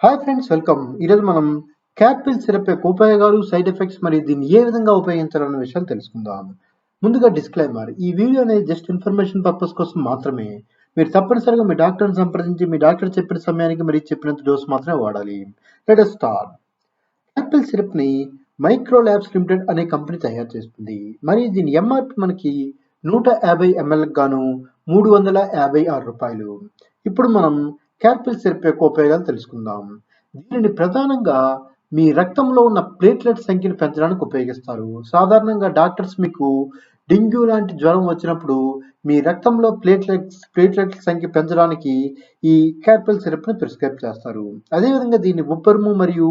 Hi friends, welcome. ఈరోజు మనం క్యాపిల్ syrup యొక్క ఉపయోగాలు, సైడ్ ఎఫెక్ట్స్ మరియు దీన్ని ఏ విధంగా ఉపయోగించాలన్న విషయాలు తెలుసుకుందాం. ముందుగా డిస్క్లైమర్: ఈ వీడియో అనేది జస్ట్ ఇన్ఫర్మేషన్ పర్పస్ కోసం మాత్రమే. మీరు తప్పనిసరిగా మీ డాక్టర్ని సంప్రదించి మీ డాక్టర్ చెప్పిన సమయానికి మరియు చెప్పినంత డోస్ మాత్రమే వాడాలి. Let us start. Capil syrup ని మైక్రో ల్యాబ్స్ లిమిటెడ్ అనే కంపెనీ తయారు చేస్తుంది. మరియు దీని ఎంఆర్పి మనకి 150 ml గాను ₹356. ఇప్పుడు మనం క్యాపిల్ సిరప్ యొక్క ఉపయోగాలు తెలుసుకుందాం. దీనిని ప్రధానంగా మీ రక్తంలో ఉన్న ప్లేట్లెట్ సంఖ్యను పెంచడానికి ఉపయోగిస్తారు. సాధారణంగా డాక్టర్స్ మీకు డెంగ్యూ లాంటి జ్వరం వచ్చినప్పుడు మీ రక్తంలో ప్లేట్లెట్ల సంఖ్య పెంచడానికి ఈ క్యాపిల్ సిరప్ ని ప్రిస్క్రైబ్ చేస్తారు. అదేవిధంగా దీన్ని ఉబ్బరము మరియు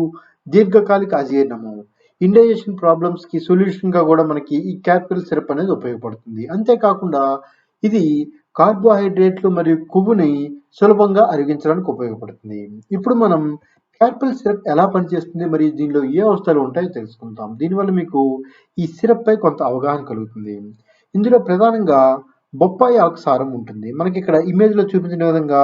దీర్ఘకాలిక అజీర్ణము, ఇండైజెషన్ ప్రాబ్లమ్స్ కి సొల్యూషన్ గా కూడా మనకి ఈ క్యాపిల్ సిరప్ అనేది ఉపయోగపడుతుంది. అంతేకాకుండా ఇది కార్బోహైడ్రేట్లు మరియు కొవ్వుని సులభంగా అరిగించడానికి ఉపయోగపడుతుంది. ఇప్పుడు మనం క్యాపిల్ సిరప్ ఎలా పనిచేస్తుంది మరియు దీనిలో ఏ ఔషధాలు ఉంటాయో తెలుసుకుందాం. దీనివల్ల మీకు ఈ సిరప్ పై కొంత అవగాహన కలుగుతుంది. ఇందులో ప్రధానంగా బొప్పాయి ఆకు సారం ఉంటుంది. మనకి ఇక్కడ ఇమేజ్ లో చూపించిన విధంగా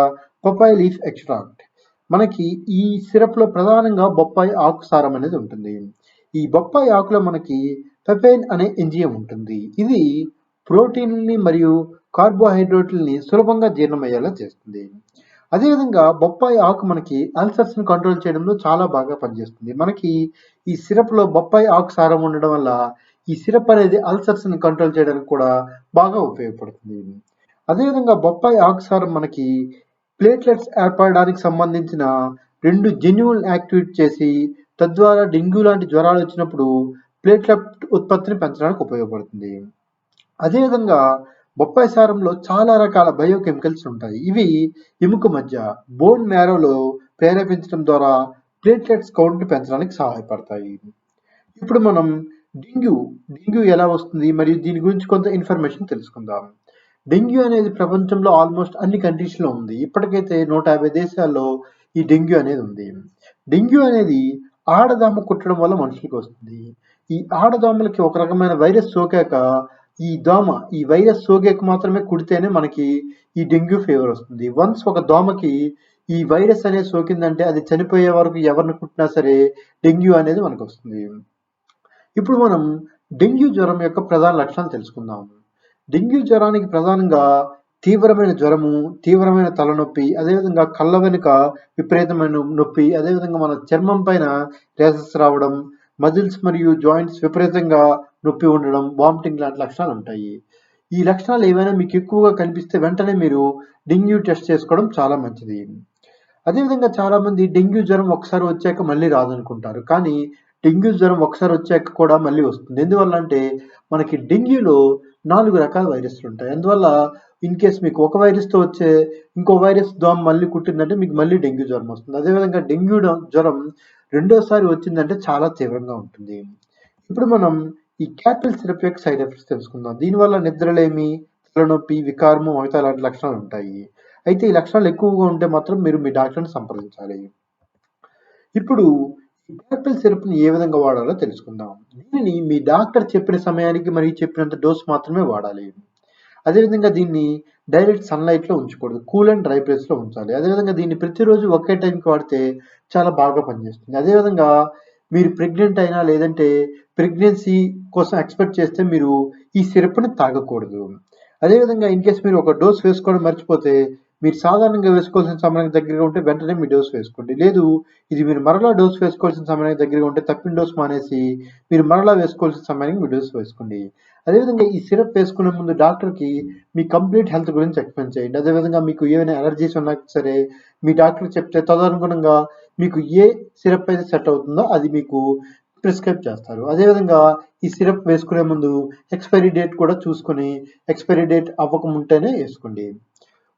పపాయ లీఫ్ ఎక్స్ట్రాక్ట్. మనకి ఈ సిరప్ లో ప్రధానంగా బొప్పాయి ఆకు సారం అనేది ఉంటుంది. ఈ బొప్పాయి ఆకులో మనకి పెపైన్ అనే ఎంజియం ఉంటుంది. ఇది ప్రోటీన్ని మరియు కార్బోహైడ్రేట్లని సులభంగా జీర్ణమయ్యేలా చేస్తుంది. అదేవిధంగా బొప్పాయి ఆకు మనకి అల్సర్స్ ని కంట్రోల్ చేయడంలో చాలా బాగా పనిచేస్తుంది. మనకి ఈ సిరప్ లో బొప్పాయి ఆకు సారం ఉండడం వల్ల ఈ సిరప్ అనేది అల్సర్స్ ని కంట్రోల్ చేయడానికి కూడా బాగా ఉపయోగపడుతుంది. అదేవిధంగా బొప్పాయి ఆకు సారం మనకి ప్లేట్లెట్స్ ఏర్పడడానికి సంబంధించిన 2 జన్యువులను యాక్టివేట్ చేసి తద్వారా డెంగ్యూ లాంటి జ్వరాలు వచ్చినప్పుడు ప్లేట్లెట్ ఉత్పత్తిని పెంచడానికి ఉపయోగపడుతుంది. అదేవిధంగా బొప్పాయి సారంలో చాలా రకాల బయోకెమికల్స్ ఉంటాయి. ఇవి ఎముక మధ్య బోన్ మ్యారోలో ప్రేరేపించడం ద్వారా ప్లేట్లెట్స్ కౌంట్ ని పెంచడానికి సహాయపడతాయి. ఇప్పుడు మనం డెంగ్యూ ఎలా వస్తుంది మరియు దీని గురించి కొంత ఇన్ఫర్మేషన్ తెలుసుకుందాం. డెంగ్యూ అనేది ప్రపంచంలో ఆల్మోస్ట్ అన్ని కంట్రీస్ లో ఉంది. ఇప్పటికైతే 150 దేశాల్లో ఈ డెంగ్యూ అనేది ఉంది. డెంగ్యూ అనేది ఆడదోమ కుట్టడం వల్ల మనుషులకు వస్తుంది. ఈ ఆడదోమలకి ఒక రకమైన వైరస్ సోకాక ఈ వైరస్ సోకాక మాత్రమే కుడితేనే మనకి ఈ డెంగ్యూ ఫీవర్ వస్తుంది. వన్స్ ఒక దోమకి ఈ వైరస్ అనేది సోకిందంటే అది చనిపోయే వరకు ఎవరిని కుట్టినా సరే డెంగ్యూ అనేది మనకు వస్తుంది. ఇప్పుడు మనం డెంగ్యూ జ్వరం యొక్క ప్రధాన లక్షణాలు తెలుసుకుందాం. డెంగ్యూ జ్వరానికి ప్రధానంగా తీవ్రమైన జ్వరము, తీవ్రమైన తలనొప్పి, అదేవిధంగా కళ్ళ వెనుక విపరీతమైన నొప్పి, అదేవిధంగా మన చర్మం పైన రేషెస్ రావడం, మజిల్స్ మరియు జాయింట్స్ విపరీతంగా నొప్పి ఉండడం, వామిటింగ్ లాంటి లక్షణాలు ఉంటాయి. ఈ లక్షణాలు ఏవైనా మీకు ఎక్కువగా కనిపిస్తే వెంటనే మీరు డెంగ్యూ టెస్ట్ చేసుకోవడం చాలా మంచిది. అదేవిధంగా చాలా మంది డెంగ్యూ జ్వరం ఒకసారి వచ్చాక మళ్ళీ రాదనుకుంటారు. కానీ డెంగ్యూ జ్వరం ఒకసారి వచ్చాక కూడా మళ్ళీ వస్తుంది. ఎందువల్ల అంటే మనకి డెంగ్యూలో 4 రకాల వైరస్లు ఉంటాయి. అందువల్ల ఇన్ కేస్ మీకు ఒక వైరస్తో వచ్చే ఇంకో వైరస్ దోమ మళ్ళీ కుట్టిందంటే మీకు మళ్ళీ డెంగ్యూ జ్వరం వస్తుంది. అదేవిధంగా డెంగ్యూ జ్వరం రెండోసారి వచ్చిందంటే చాలా తీవ్రంగా ఉంటుంది. ఇప్పుడు మనం ఈ క్యాపిల్ సిరప్ యొక్క సైడ్ ఎఫెక్ట్స్ తెలుసుకుందాం. దీనివల్ల నిద్రలేమి, తలనొప్పి, వికారము, మిగతా లాంటి లక్షణాలు ఉంటాయి. అయితే ఈ లక్షణాలు ఎక్కువగా ఉంటే మాత్రం మీరు మీ డాక్టర్ని సంప్రదించాలి. ఇప్పుడు ఈ క్యాపిల్ సిరప్ ని ఏ విధంగా వాడాలో తెలుసుకుందాం. దీనిని మీ డాక్టర్ చెప్పిన సమయానికి మరియు చెప్పినంత డోస్ మాత్రమే వాడాలి. అదేవిధంగా దీన్ని డైరెక్ట్ సన్లైట్ లో ఉంచకూడదు. కూల్ అండ్ డ్రై ప్లేస్ లో ఉంచాలి. అదేవిధంగా దీన్ని ప్రతిరోజు ఒకే టైంకి వాడితే చాలా బాగా పనిచేస్తుంది. అదేవిధంగా మీరు ప్రెగ్నెంట్ అయినా లేదంటే ప్రెగ్నెన్సీ కోసం ఎక్స్పెక్ట్ చేస్తే మీరు ఈ సిరప్ ని తాగకూడదు. అదేవిధంగా ఇన్ కేస్ మీరు ఒక డోస్ వేసుకోవడం మర్చిపోతే మీరు సాధారణంగా వేసుకోవాల్సిన సమయానికి దగ్గరగా ఉంటే వెంటనే మీ డోస్ వేసుకోండి. లేదు ఇది మీరు మరలా డోస్ వేసుకోవాల్సిన సమయానికి దగ్గరగా ఉంటే తప్పిన డోస్ మానేసి మీరు మరలా వేసుకోవాల్సిన సమయానికి మీ డోస్ వేసుకోండి. అదేవిధంగా ఈ సిరప్ వేసుకునే ముందు డాక్టర్కి మీ కంప్లీట్ హెల్త్ గురించి ఎక్స్ప్లెయిన్ చేయండి. అదేవిధంగా మీకు ఏమైనా ఎలర్జీస్ ఉన్నా సరే మీ డాక్టర్ చెప్తే తదనుగుణంగా మీకు ఏ సిరప్ అయితే సెట్ అవుతుందో అది మీకు ప్రిస్క్రైబ్ చేస్తారు. అదేవిధంగా ఈ సిరప్ వేసుకునే ముందు ఎక్స్పైరీ డేట్ కూడా చూసుకొని ఎక్స్పైరీ డేట్ అవ్వకముంటేనే వేసుకోండి.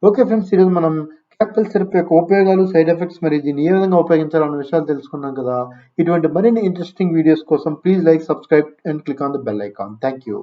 ఓకే ఫ్రెండ్స్, ఈరోజు మనం క్యాపిల్ సిరప్ యొక్క ఉపయోగాలు, సైడ్ ఎఫెక్ట్స్ మరియు దీన్ని ఏ విధంగా ఉపయోగించాలన్న విషయాలు తెలుసుకున్నాం కదా. ఇటువంటి మరిన్ని ఇంట్రెస్టింగ్ వీడియోస్ కోసం please like, subscribe and click on the bell icon. Thank you.